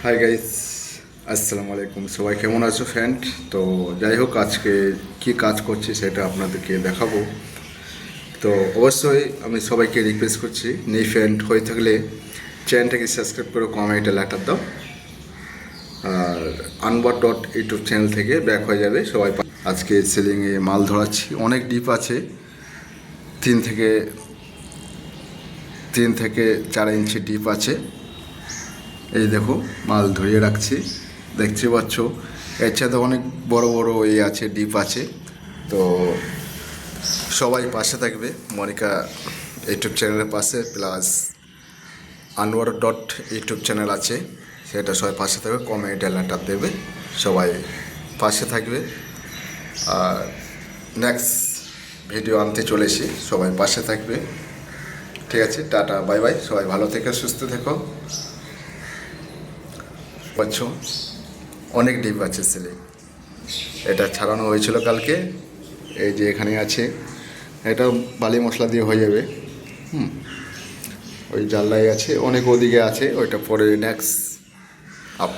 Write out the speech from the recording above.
Hi guys, আসসালামু আলাইকুম। সবাই কেমন আছো ফ্রেন্ড? তো যাই হোক, আজকে কি কাজ করছি সেটা আপনাদেরকে দেখাবো। তো অবশ্যই আমি সবাইকে রিকোয়েস্ট করছি, নিউ ফ্রেন্ড হয়ে থাকলে চ্যানেলটাকে সাবস্ক্রাইব করে কমেন্টে লেটার দাও। আর আনবার ডট ইউটিউব চ্যানেল থেকে ব্যাক হয়ে যাবে সবাই। আজকে সেলিংয়ে মাল ধরাচ্ছি, অনেক ডিপ আছে। তিন থেকে 4 ইঞ্চি ডিপ আছে। এই দেখো, মাল ধরিয়ে রাখছি, দেখতে পাচ্ছ। এর সাথে অনেক বড় বড় আছে, ডিপ আছে। তো সবাই পাশে থাকবে মনিকা ইউটিউব চ্যানেলের পাশে, plus Anwar dot YouTube channel আছে, সেটা সবাই পাশে থাকবে, কমেন্ট লেটার দেবে, সবাই পাশে থাকবে। আর নেক্সট ভিডিও আনতে চলেছি, সবাই পাশে থাকবে। ঠিক আছে, টাটা, বাই বাই, সবাই ভালো থেকো, সুস্থ থেকো। পাচ্ছ, অনেক ডিপ আছে সেলে। এটা ছাড়ানো হয়েছিল কালকে, এই যে এখানে আছে। এটা বালি মশলা দিয়ে হয়ে যাবে। ওই জানলাই আছে, অনেক ওদিকে আছে, ওইটা পরে নেক্সট আপ